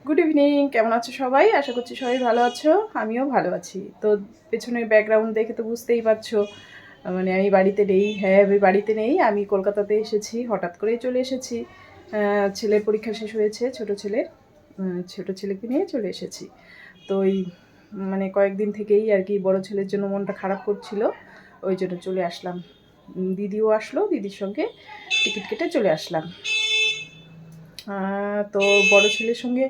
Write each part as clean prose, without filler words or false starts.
Good evening, কেমন আছো সবাই? আশা করছি সবাই ভালো আছো, আমিও ভালো আছি। তো পেছনের ব্যাকগ্রাউন্ড দেখে তো বুঝতেই পারছো, মানে আমি বাড়িতে নেই। হ্যাঁ, আমি বাড়িতে নেই, আমি কলকাতাতে এসেছি, হঠাৎ করেই চলে এসেছি। ছেলের পরীক্ষা শেষ হয়েছে, ছোট ছেলেকে নিয়ে চলে এসেছি। তো ওই মানে কয়েকদিন থেকেই আর কি বড় ছেলের জন্য মনটা খারাপ করছিল, ওই জন্য চলে আসলাম। দিদিও আসলো, দিদির সঙ্গে টিকিট কেটে চলে আসলাম। তো বড় ছেলের সঙ্গে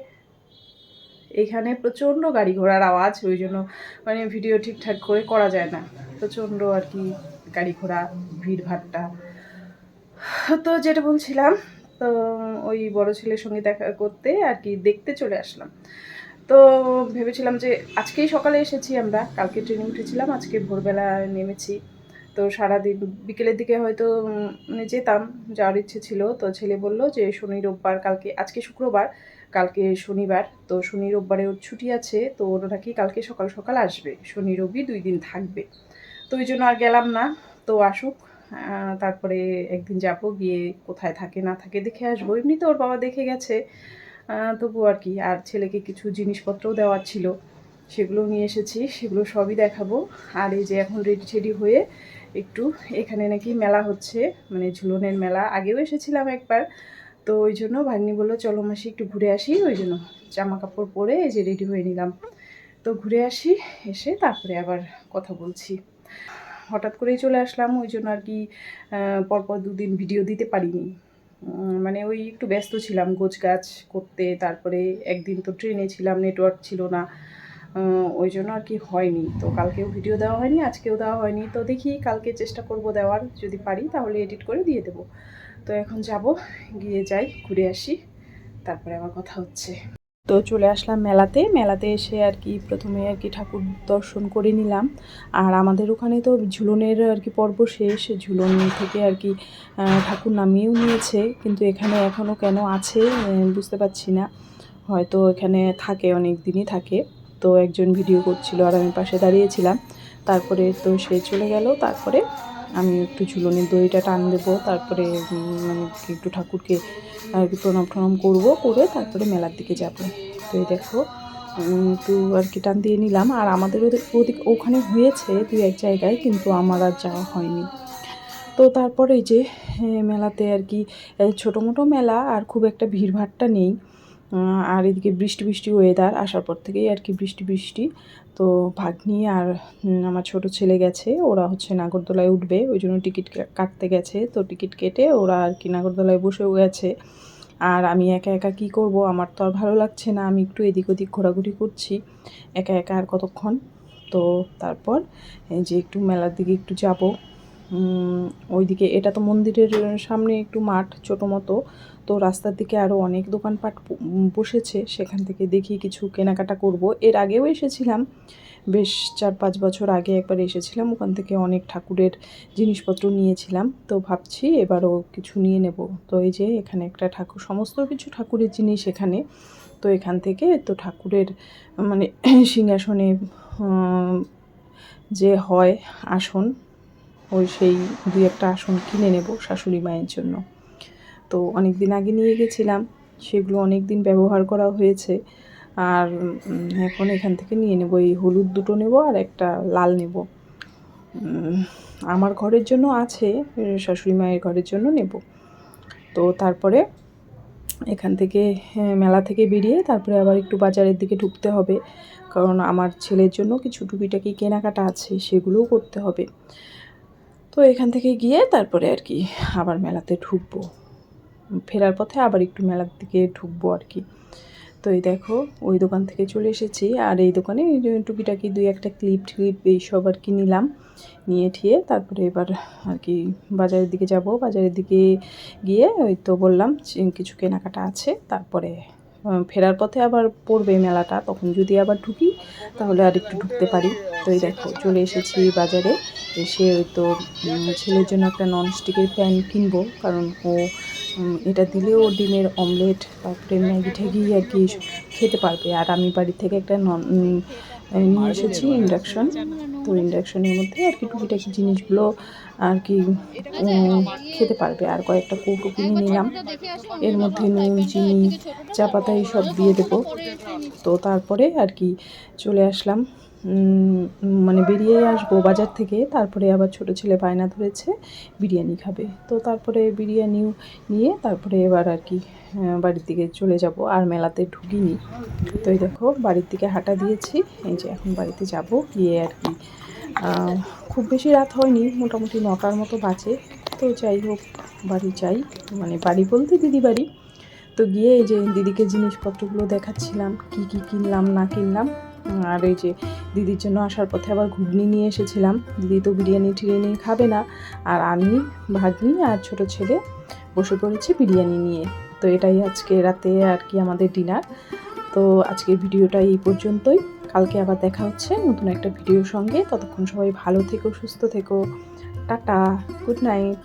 এখানে প্রচণ্ড গাড়ি ঘোড়ার আওয়াজ, ওই জন্য মানে ভিডিও ঠিকঠাক করে করা যায় না। প্রচণ্ড আর কি গাড়ি ঘোড়া, ভিড়ভাট্টা। তো যেটা বলছিলাম, তো ওই বড় ছেলের সঙ্গে দেখা করতে আর কি দেখতে চলে আসলাম। তো ভেবেছিলাম যে আজকেই সকালে এসেছি, আমরা কালকে ট্রেনে উঠেছিলাম, আজকে ভোরবেলা নেমেছি। তো সারাদিন বিকেলের দিকে হয়তো মানে যেতাম, যাওয়ার ইচ্ছে ছিল। তো ছেলে বলল যে শনি রোববার, কালকে আজকে শুক্রবার, কালকে শনিবার, তো শনি রোববারে ওর ছুটি আছে, তো ওরা নাকি কালকে সকাল সকাল আসবে, শনি রবি 2 দিন থাকবে। তো ওই জন্য আর গেলাম না। তো আসুক, তারপরে একদিন যাব, গিয়ে কোথায় থাকে না থাকে দেখে আসবো। এমনিতে ওর বাবা দেখে গেছে, তবু আর কি। আর ছেলেকে কিছু জিনিসপত্রও দেওয়ার ছিল, সেগুলো নিয়ে এসেছি, সেগুলো সবই দেখাবো। আর এই যে এখন রেডি টেডি হয়ে একটু, এখানে নাকি মেলা হচ্ছে, মানে ঝুলনের মেলা, আগেও এসেছিলাম একবার। তো ওই জন্য ভাগ্নি বললো চলো মাসি একটু ঘুরে আসি, ওই জন্য জামা কাপড় পরে এই যে রেডি হয়ে নিলাম। তো ঘুরে আসি, এসে তারপরে আবার কথা বলছি। হঠাৎ করেই চলে আসলাম, ওই জন্য আর কি পরপর 2 দিন ভিডিও দিতে পারিনি। মানে ওই একটু ব্যস্ত ছিলাম গোছগাছ করতে, তারপরে একদিন তো ট্রেনে ছিলাম, নেটওয়ার্ক ছিল না, ওই জন্য আর কি হয়নি। তো কালকেও ভিডিও দেওয়া হয়নি, আজকেও দেওয়া হয়নি। তো দেখি কালকে চেষ্টা করব দেওয়ার, যদি পারি তাহলে এডিট করে দিয়ে দেবো। তো এখন যাব, গিয়ে যাই ঘুরে আসি, তারপরে আমার কথা হচ্ছে। তো চলে আসলাম মেলাতে। মেলাতে এসে আর কি প্রথমে আর কি ঠাকুর দর্শন করে নিলাম। আর আমাদের ওখানে তো ঝুলনের আর কি পর্ব শেষ, ঝুলন থেকে আর কি ঠাকুর নামিয়েও নিয়েছে, কিন্তু এখানে এখনও কেন আছে বুঝতে পারছি না। হয়তো এখানে থাকে, অনেক দিনই থাকে। তো একজন ভিডিও করছিল আর আমি পাশে দাঁড়িয়েছিলাম। তারপরে তো সে চলে গেল, তারপরে আমি একটু ঝুলনের দড়িটা টান দেবো, তারপরে মানে একটু ঠাকুরকে আর কি প্রণাম টনাম করবো, করে তারপরে মেলার দিকে যাব। তো এই দেখো একটু আর কি টান দিয়ে নিলাম। আর আমাদের ওখানে হয়েছে 2-1 জায়গায়, কিন্তু আমার আর যাওয়া হয়নি। তো তারপরে এই যে মেলাতে আর কি ছোটো মোটো মেলা, আর খুব একটা ভিড়ভাট্টা নেই। আর এদিকে বৃষ্টি বৃষ্টি ওয়েদার, আসার পর থেকেই আর কি বৃষ্টি বৃষ্টি। তো ভাগ্নি আর আমার ছোট ছেলে গেছে, ওরা হচ্ছে নাগরদোলায় উঠবে, ওই জন্য টিকিট কাটতে গেছে। তো টিকিট কেটে ওরা আর কি নাগরদোলায় বসেও গেছে। আর আমি একা একা কী করব, আমার তো আর ভালো লাগছে না, আমি একটু এদিক ওদিক ঘোরাঘুরি করছি একা একা, আর কতক্ষণ। তো তারপর এই যে একটু মেলার দিকে একটু যাব। ওইদিকে, এটা তো মন্দিরের সামনে একটু মাঠ ছোটো মতো, তো রাস্তার দিকে আরও অনেক দোকানপাট বসেছে, সেখান থেকে দেখি কিছু কেনাকাটা করব। এর আগেও এসেছিলাম, বেশ 4-5 বছর আগে একবার এসেছিলাম, ওখান থেকে অনেক ঠাকুরের জিনিসপত্র নিয়েছিলাম। তো ভাবছি এবারও কিছু নিয়ে নেব। তো এই যে এখানে একটা ঠাকুর, সমস্ত কিছু ঠাকুরের জিনিস এখানে। তো এখান থেকে তো ঠাকুরের মানে সিংহাসনে যে হয় আসন, ওই সেই 2-1টা আসন কিনে নেব শাশুড়ি মায়ের জন্য। তো অনেক দিন আগে নিয়ে গেছিলাম, সেগুলো অনেক দিন ব্যবহার করা হয়েছে। আর এখন এখান থেকে নিয়ে নেব, এই হলুদ দুটো নেব আর একটা লাল নেব। আমার ঘরের জন্য আছে, শাশুড়ি মায়ের ঘরের জন্য নেব। তো তারপরে এখান থেকে মেলা থেকে বেরিয়ে তারপরে আবার একটু বাজারের দিকে ঢুকতে হবে, কারণ আমার ছেলের জন্য কিছু টুকিটাকি কেনাকাটা আছে, সেগুলোও করতে হবে। তো এখান থেকে গিয়ে তারপরে আর কি আবার মেলাতে ঢুকবো, ফেরার পথে আবার একটু মেলার দিকে ঢুকবো আর কি। তো এই দেখো ওই দোকান থেকে চলে এসেছি, আর এই দোকানে টুকিটাকি 2-1টা ক্লিপ এইসব আর কি নিলাম, নিয়ে ঠিয়ে তারপরে এবার আর কি বাজারের দিকে যাব। বাজারের দিকে গিয়ে ওই তো বললাম কিছু কেনাকাটা আছে, তারপরে ফেরার পথে আবার পড়বে মেলাটা, তখন যদি আবার ঢুকি তাহলে আর একটু ঢুকতে পারি। তো এই দেখো চলে এসেছি বাজারে। এসে ওই তো ছেলের জন্য একটা ননস্টিকের প্যান কিনবো, কারণ ও এটা দিলেও ডিমের অমলেট, তারপরে ম্যাগি ট্যাগি আর কি এইসব খেতে পারবে। আর আমি বাড়ি থেকে একটা নিয়ে এসেছি ইন্ডাকশন। তো ইন্ডাকশনের মধ্যে আর কি টুকিটাকি জিনিসগুলো আর কি খেতে পারবে। আর কয়েকটা কৌটো কিনে নিলাম, এর মধ্যে নুন, চিনি, চা পাতা এইসব দিয়ে দেবো। তো তারপরে আর কি চলে আসলাম, মানে বেরিয়ে আসবো বাজার থেকে। তারপরে আবার ছোটো ছেলে বায়না ধরেছে বিরিয়ানি খাবে, তো তারপরে বিরিয়ানিও নিয়ে তারপরে এবার আর কি বাড়ির দিকে চলে যাব। আর মেলাতে ঢুকিনি, তো এই দেখো বাড়ির দিকে হাঁটা দিয়েছি। এই যে এখন বাড়িতে যাব, গিয়ে আর কি খুব বেশি রাত হয়নি, মোটামুটি 9টার মতো বাজে। তো যাই হোক বাড়ি যাই, মানে বাড়ি বলতে দিদি বাড়ি। তো গিয়ে এই যে দিদিকে জিনিসপত্রগুলো দেখাচ্ছিলাম, কি কি কিনলাম না কিনলাম। আর এই যে দিদির জন্য আসার পথে আবার ঘুগনি নিয়ে এসেছিলাম। দিদি তো বিরিয়ানি টিরিয়ানি খাবে না, আর আমি, ভাগ্নি আর ছোটো ছেলে বসে পড়েছি বিরিয়ানি নিয়ে। তো এটাই আজকে রাতে আর কি আমাদের ডিনার। তো আজকের ভিডিওটা এই পর্যন্তই। কালকে আবার দেখা হচ্ছে নতুন একটা ভিডিওর সঙ্গে। ততক্ষণ সবাই ভালো থেকো, সুস্থ থেকো। Tata, good night.